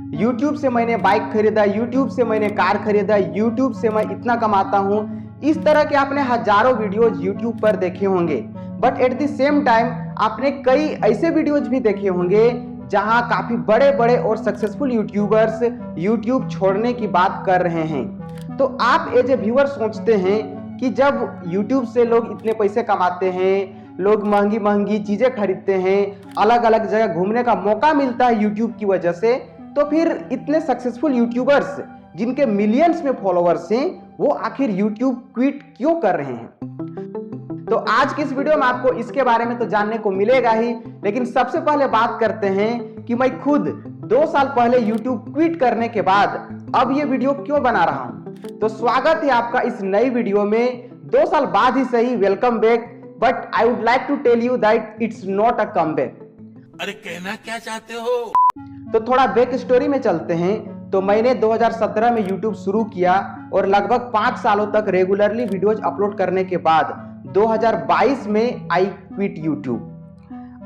YouTube से मैंने bike खरीदा, यूट्यूब से मैंने कार खरीदा, यूट्यूब से मैं इतना कमाता हूँ। इस तरह के आपने हजारों वीडियोज यूट्यूब पर देखे होंगे, but at the same time आपने कई ऐसे वीडियोज भी देखे होंगे जहां काफी बड़े बड़े और सक्सेसफुल यूट्यूबर्स यूट्यूब छोड़ने की बात कर रहे हैं। तो आप एज ए व्यूअर सोचते हैं कि जब यूट्यूब से लोग इतने पैसे कमाते हैं, लोग महंगी महंगी चीजें खरीदते हैं, अलग अलग जगह घूमने का मौका मिलता है यूट्यूब की वजह से, तो फिर इतने सक्सेसफुल यूट्यूबर्स जिनके मिलियंस में फॉलोअर्स हैं, वो आखिर यूट्यूब क्विट क्यों कर रहे हैं? तो आज की इस वीडियो में आपको इसके बारे में तो जानने को मिलेगा ही, लेकिन सबसे पहले बात करते हैं कि मैं खुद 2 साल पहले YouTube क्विट करने के बाद अब ये वीडियो क्यों बना रहा हूं। तो स्वागत है आपका इस नई वीडियो में। 2 साल बाद ही सही, welcome back, but I would like to tell you that it's not a comeback. अरे कहना क्या चाहते हो? तो थोड़ा बैक स्टोरी में चलते हैं। तो मैंने 2017 में YouTube शुरू किया और लगभग 5 सालों तक रेगुलरली वीडियोज अपलोड करने के बाद 2022 में I quit YouTube।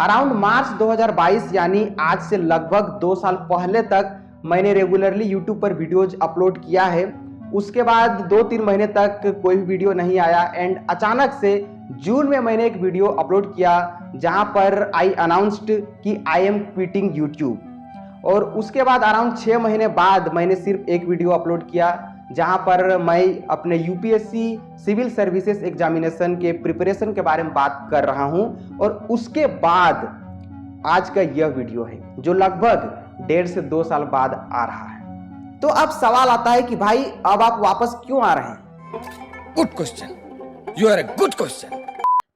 Around March 2022 यानी आज से लगभग 2 साल पहले तक मैंने रेगुलरली YouTube पर वीडियोज अपलोड किया है। उसके बाद 2-3 महीने तक कोई भी वीडियो नहीं आया एंड अचानक से जून में मैंने एक वीडियो अपलोड किया जहां पर आई अनाउंस्ड कि आई एम क्विटिंग YouTube। और उसके बाद अराउंड 6 महीने बाद मैंने सिर्फ एक वीडियो अपलोड किया जहां पर मैं अपने यूपीएससी सिविल सर्विसेज एग्जामिनेशन के प्रिपरेशन के बारे में बात कर रहा हूं। और उसके बाद आज का यह वीडियो है जो लगभग 1.5 से 2 साल बाद आ रहा है। तो अब सवाल आता है कि भाई अब आप वापस क्यों आ रहे हैं? Good question, you are a good question.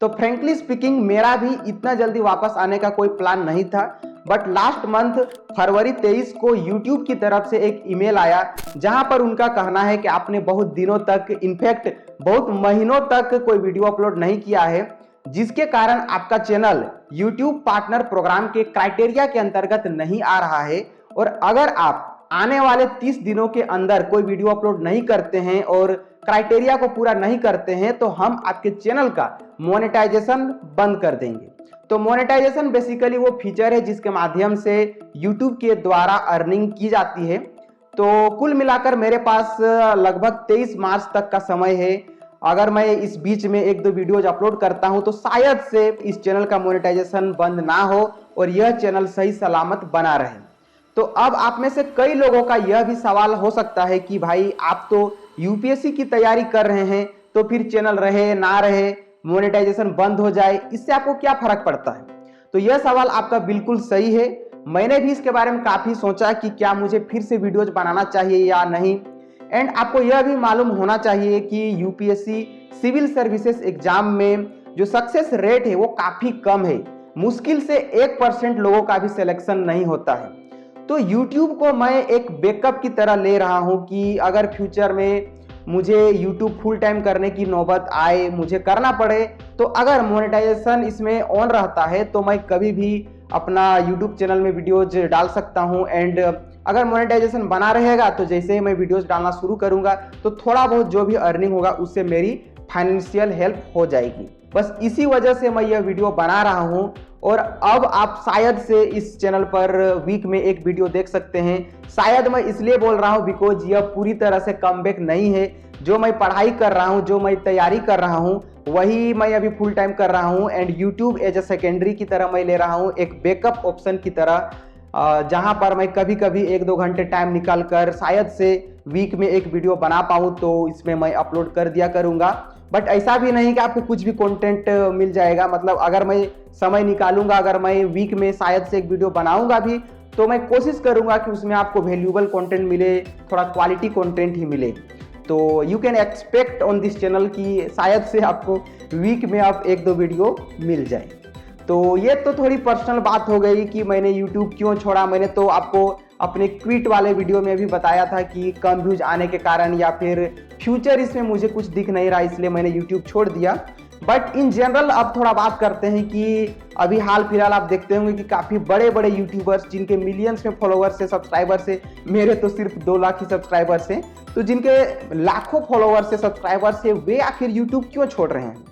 तो फ्रेंकली स्पीकिंग मेरा भी इतना जल्दी वापस आने का कोई प्लान नहीं था, बट लास्ट मंथ फरवरी 23 को YouTube की तरफ से एक ईमेल आया जहां पर उनका कहना है कि आपने बहुत दिनों तक, इनफैक्ट बहुत महीनों तक कोई वीडियो अपलोड नहीं किया है, जिसके कारण आपका चैनल YouTube पार्टनर प्रोग्राम के क्राइटेरिया के अंतर्गत नहीं आ रहा है। और अगर आप आने वाले 30 दिनों के अंदर कोई वीडियो अपलोड नहीं करते हैं और क्राइटेरिया को पूरा नहीं करते हैं तो हम आपके चैनल का मोनेटाइजेशन बंद कर देंगे। तो मोनेटाइजेशन बेसिकली वो फीचर है जिसके माध्यम से YouTube के द्वारा अर्निंग की जाती है। तो कुल मिलाकर मेरे पास लगभग 23 मार्च तक का समय है। अगर मैं इस बीच में 1-2 वीडियोज अपलोड करता हूं तो शायद से इस चैनल का मोनेटाइजेशन बंद ना हो और यह चैनल सही सलामत बना रहे। तो अब आप में से कई लोगों का यह भी सवाल हो सकता है कि भाई आप तो यूपीएससी की तैयारी कर रहे हैं, तो फिर चैनल रहे ना रहे, मोनेटाइजेशन बंद हो जाए, इससे आपको क्या फर्क पड़ता है? तो यह सवाल आपका बिल्कुल सही है। मैंने भी इसके बारे में काफी सोचा कि क्या मुझे फिर से वीडियोज बनाना चाहिए या नहीं। एंड आपको यह भी मालूम होना चाहिए कि यूपीएससी सिविल सर्विसेज एग्जाम में जो सक्सेस रेट है वो काफी कम है। मुश्किल से 1% लोगों का भी सिलेक्शन नहीं होता है। तो YouTube को मैं एक बैकअप की तरह ले रहा हूं कि अगर फ्यूचर में मुझे YouTube फुल टाइम करने की नौबत आए, मुझे करना पड़े, तो अगर मोनेटाइजेशन इसमें ऑन रहता है तो मैं कभी भी अपना YouTube चैनल में वीडियोज डाल सकता हूं। एंड अगर मोनेटाइजेशन बना रहेगा तो जैसे ही मैं वीडियोज डालना शुरू करूंगा तो थोड़ा बहुत जो भी अर्निंग होगा उससे मेरी फाइनेंशियल हेल्प हो जाएगी। बस इसी वजह से मैं यह वीडियो बना रहा हूं। और अब आप शायद से इस चैनल पर वीक में एक वीडियो देख सकते हैं। शायद मैं इसलिए बोल रहा हूं बिकॉज यह पूरी तरह से कमबैक नहीं है। जो मैं पढ़ाई कर रहा हूं, जो मैं तैयारी कर रहा हूं, वही मैं अभी फुल टाइम कर रहा हूं। And YouTube as a secondary की तरह मैं ले रहा हूं, एक बैकअप ऑप्शन की तरह, जहां पर मैं कभी कभी 1-2 घंटे टाइम निकाल कर शायद से वीक में एक वीडियो बना पाऊं तो इसमें मैं अपलोड कर दिया करूंगा। बट ऐसा भी नहीं कि आपको कुछ भी कंटेंट मिल जाएगा। मतलब अगर मैं समय निकालूंगा, अगर मैं वीक में शायद से एक वीडियो बनाऊंगा भी, तो मैं कोशिश करूंगा कि उसमें आपको वैल्यूएबल कंटेंट मिले, थोड़ा क्वालिटी कंटेंट ही मिले। तो you can expect on this channel कि शायद से आपको वीक में आप 1-2 वीडियो मिल जाए। तो ये तो थोड़ी पर्सनल बात हो गई कि मैंने YouTube क्यों छोड़ा। मैंने तो आपको अपने क्विट वाले वीडियो में भी बताया था कि कम व्यूज आने के कारण या फिर फ्यूचर इसमें मुझे कुछ दिख नहीं रहा, इसलिए मैंने YouTube छोड़ दिया। बट इन जनरल अब थोड़ा बात करते हैं कि अभी हाल फिलहाल आप देखते होंगे कि काफ़ी बड़े बड़े यूट्यूबर्स जिनके मिलियंस में फॉलोवर्स है, सब्सक्राइबर्स है, मेरे तो सिर्फ 2 लाख ही सब्सक्राइबर्स हैं, तो जिनके लाखों फॉलोवर्स है, सब्सक्राइबर्स है, वे आखिर यूट्यूब क्यों छोड़ रहे हैं?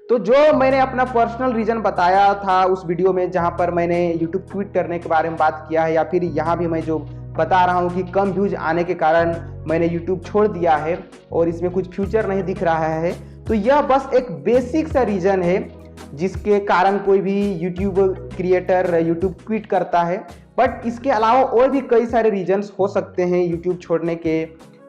तो जो मैंने अपना पर्सनल रीजन बताया था उस वीडियो में, जहां पर मैंने YouTube क्विट करने के बारे में बात किया है, या फिर यहाँ भी मैं जो बता रहा हूँ कि कम व्यूज आने के कारण मैंने यूट्यूब छोड़ दिया है और इसमें कुछ फ्यूचर नहीं दिख रहा है, तो यह बस एक बेसिक सा रीज़न है जिसके कारण कोई भी यूट्यूब क्रिएटर यूट्यूब क्विट करता है। बट इसके अलावा और भी कई सारे रीजंस हो सकते हैं यूट्यूब छोड़ने के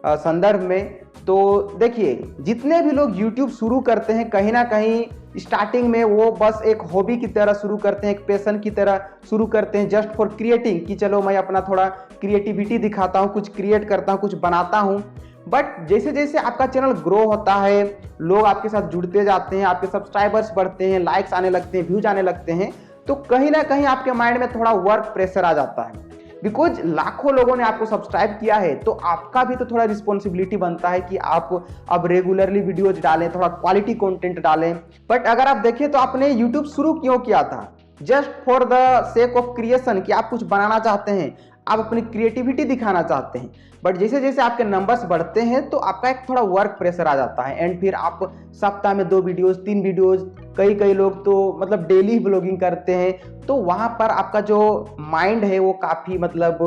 संदर्भ में। तो देखिए, जितने भी लोग यूट्यूब शुरू करते हैं कहीं ना कहीं स्टार्टिंग में वो बस एक हॉबी की तरह शुरू करते हैं, एक पैशन की तरह शुरू करते हैं, जस्ट फॉर क्रिएटिंग, कि चलो मैं अपना थोड़ा क्रिएटिविटी दिखाता हूँ, कुछ क्रिएट करता हूँ, कुछ बनाता हूँ। बट जैसे जैसे आपका चैनल ग्रो होता है, लोग आपके साथ जुड़ते जाते हैं, आपके सब्सक्राइबर्स बढ़ते हैं, लाइक्स आने लगते हैं, व्यूज आने लगते हैं, तो कहीं ना कहीं आपके माइंड में थोड़ा वर्क प्रेशर आ जाता है। बिकॉज लाखों लोगों ने आपको सब्सक्राइब किया है तो आपका भी तो थोड़ा रिस्पॉन्सिबिलिटी बनता है कि आप अब रेगुलरली वीडियोज डालें, थोड़ा क्वालिटी कंटेंट डालें। बट अगर आप देखें तो आपने यूट्यूब शुरू क्यों किया था? Just for the sake of creation, कि आप कुछ बनाना चाहते हैं, आप अपनी क्रिएटिविटी दिखाना चाहते हैं। बट जैसे जैसे आपके नंबर्स बढ़ते हैं तो आपका एक थोड़ा वर्क प्रेशर आ जाता है एंड फिर आप सप्ताह में 2 वीडियोस, 3 वीडियोस, कई लोग तो मतलब डेली ब्लॉगिंग करते हैं, तो वहाँ पर आपका जो माइंड है वो काफ़ी मतलब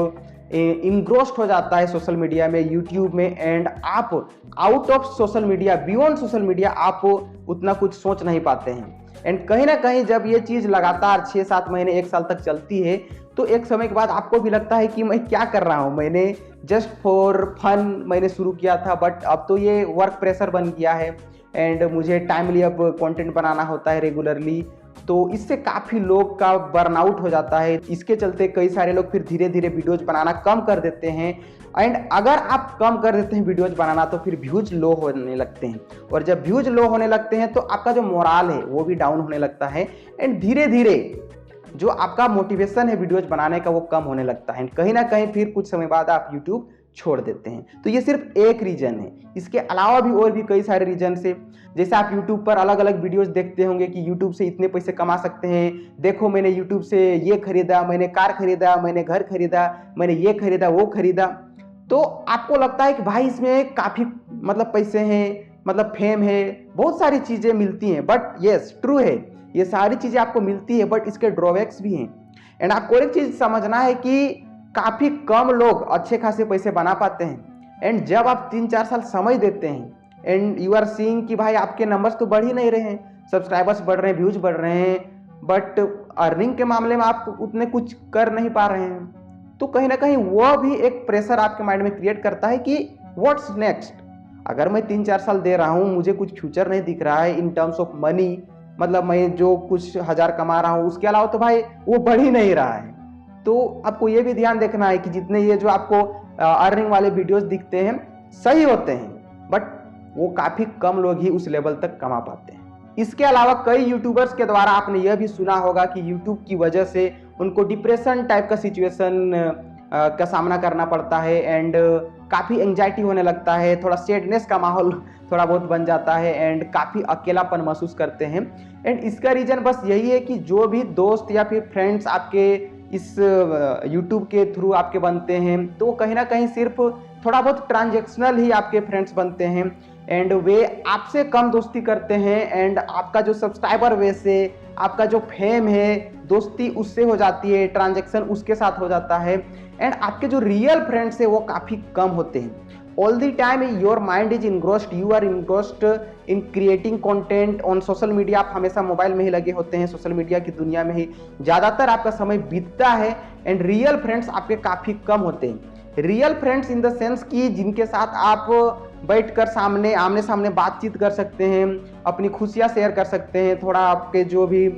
इनग्रोस्ड हो जाता है सोशल मीडिया में, यूट्यूब में, एंड आप out of social media, beyond social media आप उतना कुछ सोच नहीं पाते हैं। एंड कहीं ना कहीं जब ये चीज़ लगातार 6-7 महीने, 1 साल तक चलती है तो एक समय के बाद आपको भी लगता है कि मैं क्या कर रहा हूँ, मैंने जस्ट फॉर फन मैंने शुरू किया था, बट अब तो ये वर्क प्रेशर बन गया है एंड मुझे टाइमली अब कंटेंट बनाना होता है रेगुलरली। तो इससे काफ़ी लोग का बर्नआउट हो जाता है। इसके चलते कई सारे लोग फिर धीरे धीरे वीडियोज बनाना कम कर देते हैं एंड अगर आप कम कर देते हैं वीडियोज बनाना तो फिर व्यूज लो होने लगते हैं, और जब व्यूज लो होने लगते हैं तो आपका जो मोराल है वो भी डाउन होने लगता है एंड धीरे धीरे जो आपका मोटिवेशन है वीडियोज बनाने का वो कम होने लगता है। कहीं ना कहीं फिर कुछ समय बाद आप यूट्यूब छोड़ देते हैं। तो ये सिर्फ एक रीजन है, इसके अलावा भी और भी कई सारे रीजन है। जैसे आप यूट्यूब पर अलग अलग वीडियोस देखते होंगे कि यूट्यूब से इतने पैसे कमा सकते हैं, देखो मैंने यूट्यूब से ये खरीदा, मैंने कार खरीदा, मैंने घर खरीदा, मैंने ये खरीदा, वो खरीदा। तो आपको लगता है कि भाई इसमें काफ़ी मतलब पैसे हैं, मतलब फेम है, बहुत सारी चीज़ें मिलती हैं। बट येस, ट्रू है, ये सारी चीज़ें आपको मिलती है, बट इसके ड्रॉबैक्स भी हैं। एंड आपको एक चीज़ समझना है कि काफ़ी कम लोग अच्छे खासे पैसे बना पाते हैं। एंड जब आप 3-4 साल समय देते हैं एंड यू आर सीइंग कि भाई आपके नंबर्स तो बढ़ ही नहीं रहे हैं, सब्सक्राइबर्स बढ़ रहे हैं, व्यूज बढ़ रहे हैं, बट अर्निंग के मामले में आप उतने कुछ कर नहीं पा रहे हैं, तो कहीं ना कहीं वह भी एक प्रेशर आपके माइंड में क्रिएट करता है कि व्हाट्स नेक्स्ट। अगर मैं 3-4 साल दे रहा हूँ, मुझे कुछ फ्यूचर नहीं दिख रहा है इन टर्म्स ऑफ मनी, मतलब मैं जो कुछ हज़ार कमा रहा हूँ उसके अलावा तो भाई वो बढ़ ही नहीं रहा है। तो आपको ये भी ध्यान देखना है कि जितने ये जो आपको अर्निंग वाले वीडियोस दिखते हैं सही होते हैं, बट वो काफ़ी कम लोग ही उस लेवल तक कमा पाते हैं। इसके अलावा कई यूट्यूबर्स के द्वारा आपने यह भी सुना होगा कि यूट्यूब की वजह से उनको डिप्रेशन टाइप का सिचुएशन का सामना करना पड़ता है एंड काफ़ी एंजाइटी होने लगता है, थोड़ा सैडनेस का माहौल थोड़ा बहुत बन जाता है एंड काफ़ी अकेलापन महसूस करते हैं। एंड इसका रीज़न बस यही है कि जो भी दोस्त या फिर फ्रेंड्स आपके इस यूट्यूब के थ्रू आपके बनते हैं तो कहीं ना कहीं सिर्फ थोड़ा बहुत ट्रांजैक्शनल ही आपके फ्रेंड्स बनते हैं एंड वे आपसे कम दोस्ती करते हैं एंड आपका जो सब्सक्राइबर बेस है, आपका जो फेम है, दोस्ती उससे हो जाती है, ट्रांजैक्शन उसके साथ हो जाता है एंड आपके जो रियल फ्रेंड्स है वो काफ़ी कम होते हैं। All the time your mind is engrossed, you are engrossed in creating content on social media. आप हमेशा मोबाइल में ही लगे होते हैं, सोशल मीडिया की दुनिया में ही ज़्यादातर आपका समय बीतता है एंड रियल फ्रेंड्स आपके काफ़ी कम होते हैं। Real friends in the sense कि जिनके साथ आप बैठकर आमने सामने बातचीत कर सकते हैं, अपनी खुशियाँ शेयर कर सकते हैं, थोड़ा आपके जो भी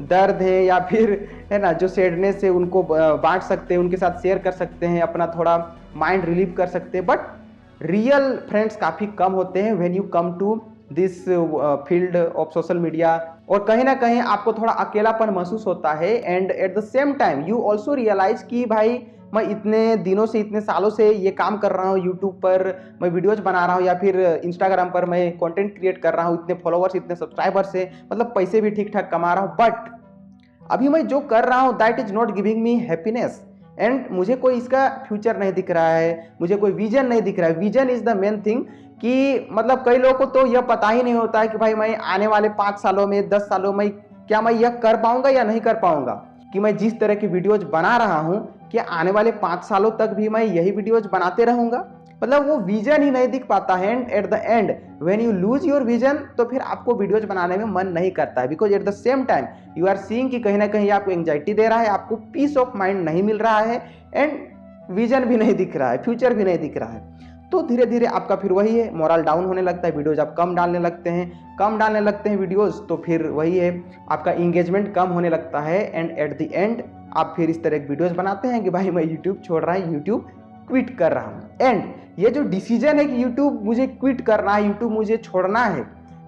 दर्द है या फिर है ना जो सैडनेस है उनको बांट सकते हैं, उनके साथ शेयर कर सकते हैं, अपना थोड़ा माइंड रिलीव कर सकते हैं। बट रियल फ्रेंड्स काफ़ी कम होते हैं when you come to this field of social media, और कहीं ना कहीं आपको थोड़ा अकेलापन महसूस होता है and at the same time you also realise कि भाई मैं इतने दिनों से, इतने सालों से ये काम कर रहा हूँ, यूट्यूब पर मैं वीडियोज बना रहा हूँ या फिर इंस्टाग्राम पर मैं कंटेंट क्रिएट कर रहा हूँ, इतने फॉलोअर्स, इतने सब्सक्राइबर्स है, मतलब पैसे भी ठीक ठाक कमा रहा हूँ, बट अभी मैं जो कर रहा हूँ that is not giving me happiness and मुझे कोई इसका फ्यूचर नहीं दिख रहा है, मुझे कोई विजन नहीं दिख रहा है। Vision is the main thing कि मतलब कई लोगों को तो यह पता ही नहीं होता है कि भाई मैं आने वाले 5 सालों में, 10 सालों में क्या मैं यह कर पाऊंगा या नहीं कर पाऊंगा, कि मैं जिस तरह की वीडियोज बना रहा हूँ कि आने वाले 5 सालों तक भी मैं यही वीडियोज बनाते रहूंगा। मतलब वो विजन ही नहीं दिख पाता है। And at the end when you lose your vision तो फिर आपको वीडियोज बनाने में मन नहीं करता है, because at the same time you are seeing कि कहीं ना कहीं आपको एंजाइटी दे रहा है, आपको पीस ऑफ माइंड नहीं मिल रहा है, एंड विजन भी नहीं दिख रहा है, फ्यूचर भी नहीं दिख रहा है। तो धीरे धीरे आपका फिर वही है, मोरल डाउन होने लगता है, वीडियोज आप कम डालने लगते हैं वीडियोज, तो फिर वही है, आपका इंगेजमेंट कम होने लगता है। एंड एट द एंड आप फिर इस तरह की वीडियोज बनाते हैं कि भाई मैं यूट्यूब छोड़ रहा है, यूट्यूब क्विट कर रहा हूँ। एंड ये जो डिसीजन है कि यूट्यूब मुझे क्विट करना है, यूट्यूब मुझे छोड़ना है,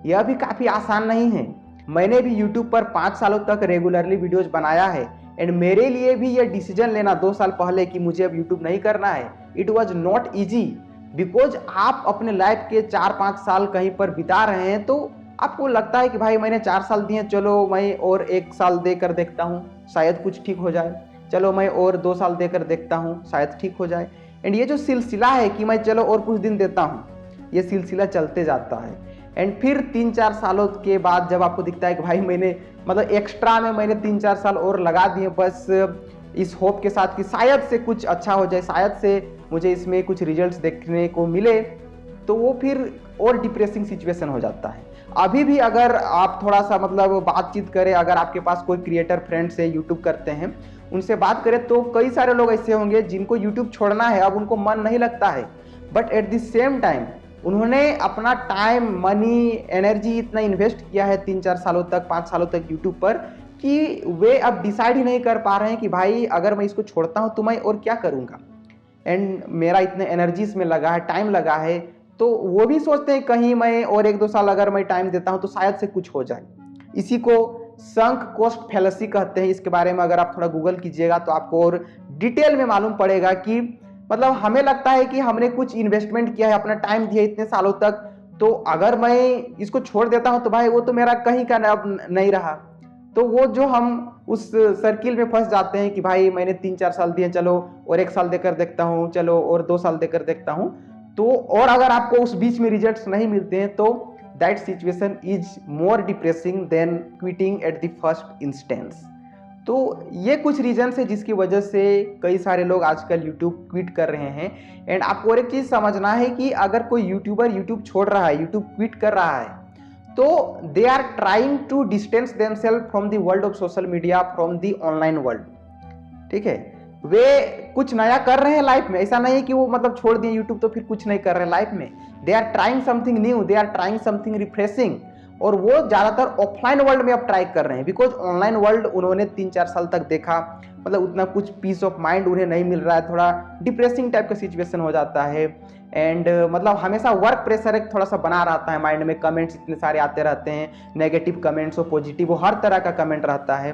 यह भी काफ़ी आसान नहीं है। मैंने भी यूट्यूब पर 5 सालों तक रेगुलरली वीडियोज बनाया है, एंड मेरे लिए भी ये डिसीजन लेना 2 साल पहले कि मुझे अब यूट्यूब नहीं करना है, it was not easy. Because आप अपने लाइफ के 4-5 साल कहीं पर बिता रहे हैं, तो आपको लगता है कि भाई मैंने 4 साल दिए, चलो मैं और 1 साल देकर देखता हूँ, शायद कुछ ठीक हो जाए, चलो मैं और 2 साल देकर देखता हूँ, शायद ठीक हो जाए। एंड ये जो सिलसिला है कि मैं चलो और कुछ दिन देता हूँ, ये सिलसिला चलते जाता है। एंड फिर 3-4 सालों के बाद जब आपको दिखता है कि भाई मैंने मतलब एक्स्ट्रा में मैंने 3-4 साल और लगा दिए, बस इस होप के साथ कि शायद से कुछ अच्छा हो जाए, शायद से मुझे इसमें कुछ रिजल्ट्स देखने को मिले, तो वो फिर और डिप्रेसिंग सिचुएशन हो जाता है। अभी भी अगर आप थोड़ा सा मतलब बातचीत करें, अगर आपके पास कोई क्रिएटर फ्रेंड्स है यूट्यूब करते हैं, उनसे बात करें तो कई सारे लोग ऐसे होंगे जिनको यूट्यूब छोड़ना है, अब उनको मन नहीं लगता है, but at the same time उन्होंने अपना टाइम, मनी, एनर्जी इतना इन्वेस्ट किया है 3-4 सालों तक, 5 सालों तक यूट्यूब पर, कि वे अब डिसाइड ही नहीं कर पा रहे हैं कि भाई अगर मैं इसको छोड़ता हूँ तो मैं और क्या करूँगा। एंड मेरा इतने एनर्जी इसमें लगा है, टाइम लगा है, तो वो भी सोचते हैं कहीं मैं और 1-2 साल अगर मैं टाइम देता हूँ तो शायद से कुछ हो जाए। इसी को संक कॉस्ट फैलेसी कहते हैं। इसके बारे में अगर आप थोड़ा गूगल कीजिएगा तो आपको और डिटेल में मालूम पड़ेगा कि मतलब हमें लगता है कि हमने कुछ इन्वेस्टमेंट किया है, अपना टाइम दिया इतने सालों तक, तो अगर मैं इसको छोड़ देता हूँ तो भाई वो तो मेरा कहीं का अब नहीं रहा। तो वो जो हम उस सर्किल में फंस जाते हैं कि भाई मैंने 3-4 साल दिए, चलो और 1 साल देकर देखता हूँ, चलो और 2 साल देकर देखता हूँ, तो और अगर आपको उस बीच में रिजल्ट्स नहीं मिलते हैं तो that situation is more depressing than quitting at the first instance. तो ये कुछ रीजन्स है जिसकी वजह से कई सारे लोग आजकल यूट्यूब क्विट कर रहे हैं। एंड आपको और एक चीज़ समझना है कि अगर कोई यूट्यूबर यूट्यूब छोड़ रहा है, यूट्यूब क्विट कर रहा है, तो they are trying to distance themselves from the world of social media, from the online world. ठीक है, वे कुछ नया कर रहे हैं लाइफ में, ऐसा नहीं है कि वो मतलब छोड़ दिए यूट्यूब तो फिर कुछ नहीं कर रहे लाइफ में। They are trying something new, they are trying something refreshing, और वो ज़्यादातर ऑफलाइन वर्ल्ड में अब ट्राई कर रहे हैं, बिकॉज ऑनलाइन वर्ल्ड उन्होंने 3-4 साल तक देखा, मतलब उतना कुछ पीस ऑफ माइंड उन्हें नहीं मिल रहा है, थोड़ा डिप्रेसिंग टाइप का सिचुएशन हो जाता है। एंड मतलब हमेशा वर्क प्रेशर एक थोड़ा सा बना रहता है माइंड में, कमेंट्स इतने सारे आते रहते हैं, नेगेटिव कमेंट्स हो, पॉजिटिव हो, हर तरह का कमेंट रहता है।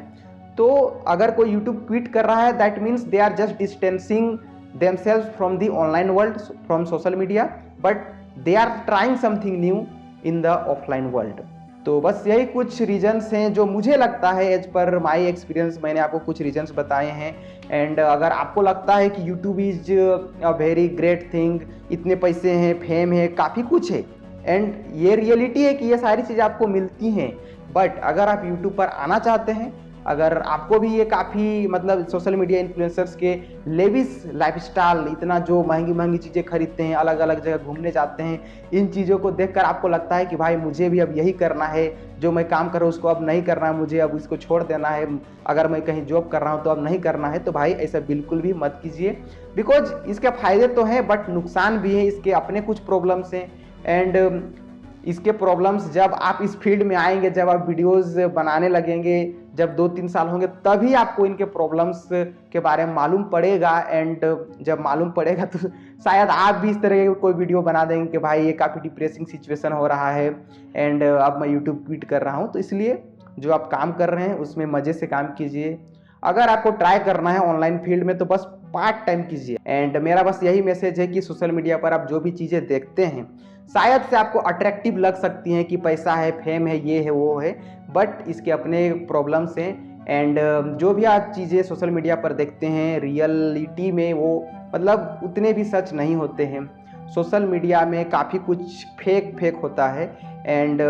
तो अगर कोई यूट्यूब क्विट कर रहा है, that means they are just distancing themselves from the online world, from social media, but they are trying something new in the offline world. तो बस यही कुछ रीजन्स हैं जो मुझे लगता है, एज पर माई एक्सपीरियंस मैंने आपको कुछ रीजन्स बताए हैं। एंड अगर आपको लगता है कि YouTube is a very great thing, इतने पैसे हैं, फेम है, काफ़ी कुछ है, एंड ये रियलिटी है कि ये सारी चीज़ें आपको मिलती हैं, बट अगर आप यूट्यूब पर आना चाहते हैं, अगर आपको भी ये काफ़ी मतलब सोशल मीडिया इन्फ्लुएंसर्स के लेविस लाइफस्टाइल, इतना जो महंगी महंगी चीज़ें खरीदते हैं, अलग अलग जगह घूमने जाते हैं, इन चीज़ों को देखकर आपको लगता है कि भाई मुझे भी अब यही करना है, जो मैं काम कर रहा हूँ उसको अब नहीं करना है, मुझे अब इसको छोड़ देना है, अगर मैं कहीं जॉब कर रहा हूँ तो अब नहीं करना है, तो भाई ऐसा बिल्कुल भी मत कीजिए। बिकॉज इसके फ़ायदे तो हैं बट नुकसान भी है, इसके अपने कुछ प्रॉब्लम्स हैं। एंड इसके प्रॉब्लम्स जब आप इस फील्ड में आएंगे, जब आप वीडियोस बनाने लगेंगे, जब 2-3 साल होंगे, तभी आपको इनके प्रॉब्लम्स के बारे में मालूम पड़ेगा। एंड जब मालूम पड़ेगा तो शायद आप भी इस तरह की कोई वीडियो बना देंगे कि भाई ये काफ़ी डिप्रेसिंग सिचुएशन हो रहा है एंड अब मैं यूट्यूब क्विट कर रहा हूँ। तो इसलिए जो आप काम कर रहे हैं उसमें मज़े से काम कीजिए। अगर आपको ट्राई करना है ऑनलाइन फील्ड में तो बस पार्ट टाइम कीजिए। एंड मेरा बस यही मैसेज है कि सोशल मीडिया पर आप जो भी चीज़ें देखते हैं शायद से आपको अट्रैक्टिव लग सकती हैं कि पैसा है, फेम है, ये है, वो है, बट इसके अपने प्रॉब्लम्स हैं। एंड जो भी आप चीज़ें सोशल मीडिया पर देखते हैं रियलिटी में वो मतलब उतने भी सच नहीं होते हैं। सोशल मीडिया में काफ़ी कुछ फेक होता है। एंड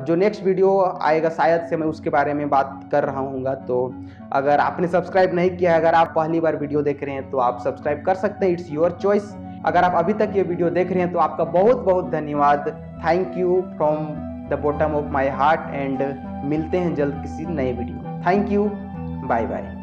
जो नेक्स्ट वीडियो आएगा शायद से मैं उसके बारे में बात कर रहा हूँगा। तो अगर आपने सब्सक्राइब नहीं किया, अगर आप पहली बार वीडियो देख रहे हैं तो आप सब्सक्राइब कर सकते हैं, इट्स योर चॉइस। अगर आप अभी तक ये वीडियो देख रहे हैं तो आपका बहुत बहुत धन्यवाद। Thank you from the bottom of my heart and मिलते हैं जल्द किसी नए video. Thank you, bye bye.